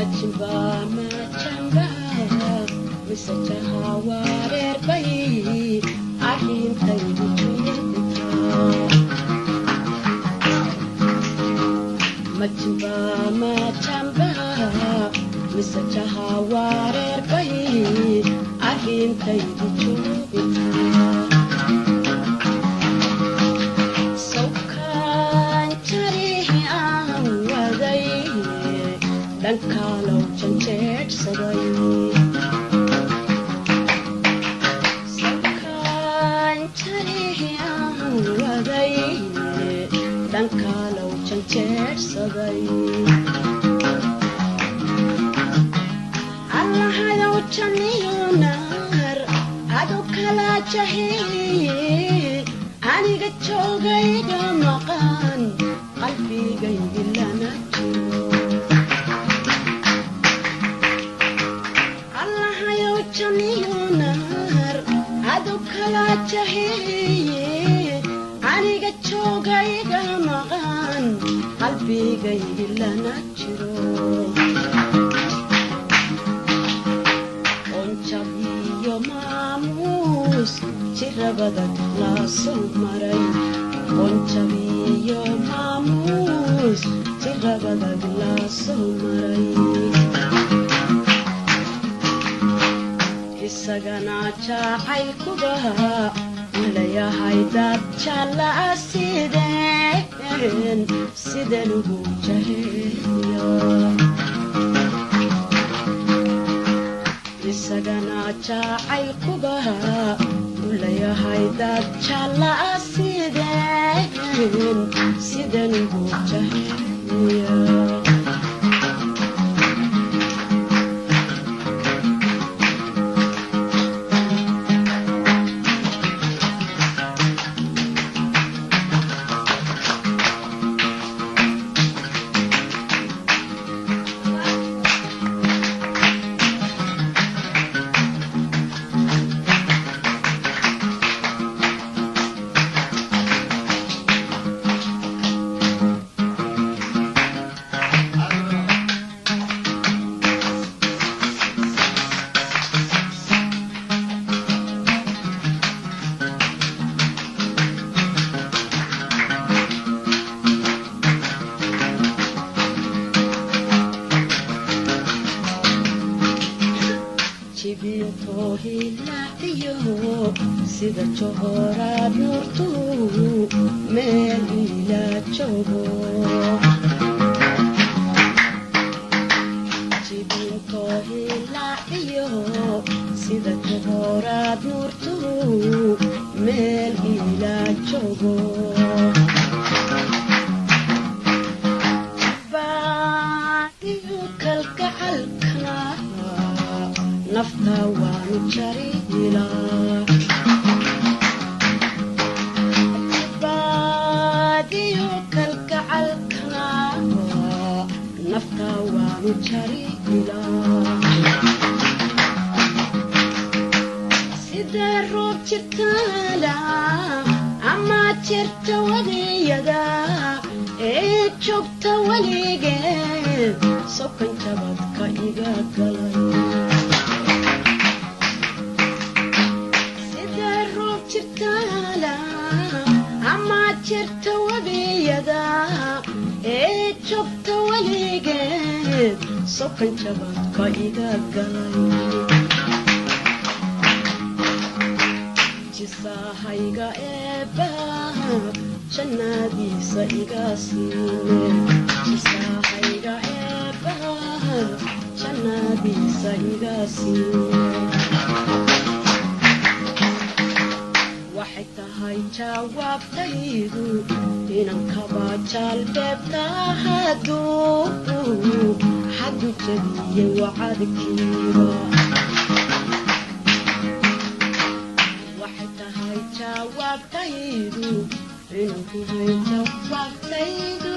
Machimba machamba misajaha warer bayi ahin taydu chuyeta Machimba machamba misajaha warer bayi ahin taydu chuyeta Sokan charihi an waday Dankalo chanchech saday Sokan charihi an waday Dankalo chanchech saday Allah hadaw chaniyonar adu kala chahi aniga joogayga maqan qalbigayga lana jiro Allah hayow janiyonar adu kala jahiye aniga joogayga maqan qalbigayga lana jiro onchabiyo maamuus jirabada la soo maray onchabiyo maamuus jirabada la soo maray isagana jacaylkuba ilayahay dad jala sideen ugu jaheeyo isagana jacaylkuba ilayahay dad jala sideen ugu jaheeyo sida johorad nurtu meel ila joogo jibinto hilaaciyo sida johorad nurtu meel ila joogo baadiyo kalgacalkana nafta waanu jarila nafta waanu jarila sida roob jirtaala ama jirta wadiyada ee joogta weligeed sokan jabadka iga galay sida roob jirtaala ama jirta wadiyada ee joogta weligeed sokan jabadka iga galay jisahayga eebbaha jannadiisa iga siine jisahayga eebbaha jannadiisa iga siine waxay tahay jawaabtaydu inaan kaba jalbeebta hadduu jabiyey wacadkiiba waxay tahay jawaabtaydu inaan kuhay jawaabtaydu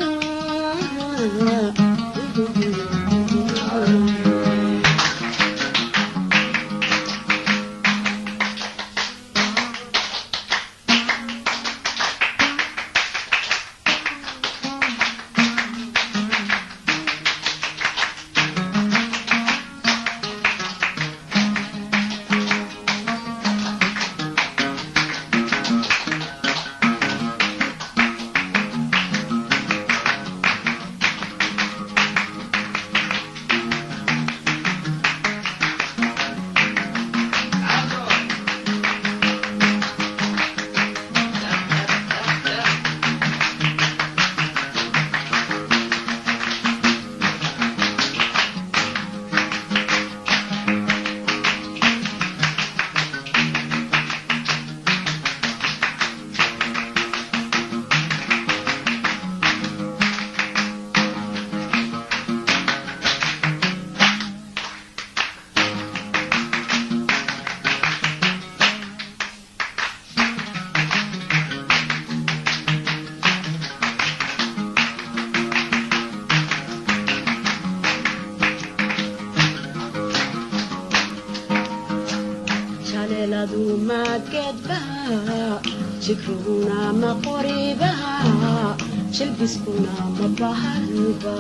ما قدبها شكرنا ما قريبها شلبسكنا ما بهلبا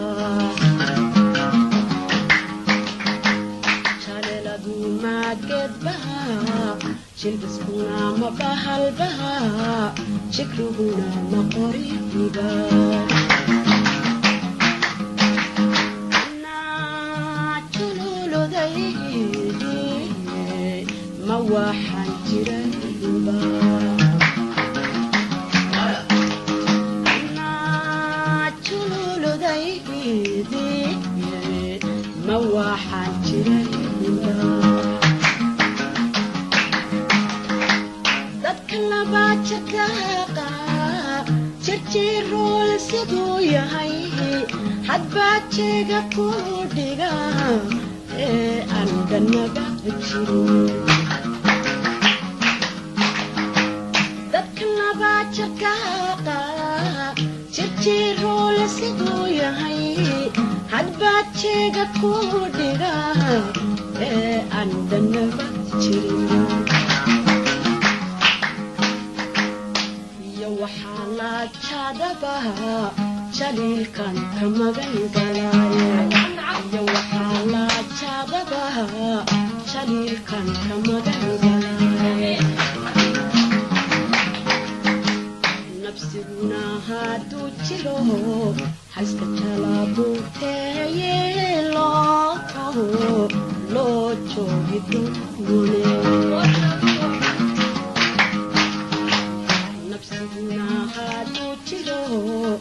شاللدو ما قدبها شلبسكنا ما بهلبها شكرنا ما قريبا ما واحد جريبا أنا جلول ذيبي ما واحد جريبا تتكلم جداقا جرجيرو لسدو يهي حد باتشيغا كوديغا أندنا باتشيرو Circiro la siduya hai had baachega kudira andan baachiro ya wahala chadaba chalilkan kamagan galaya ya wahala chadaba chalilkan kamagan galaya نفسنا هادو تشلو حسك تلابو تيلو لو تشوهدو نفسنا هادو تشلو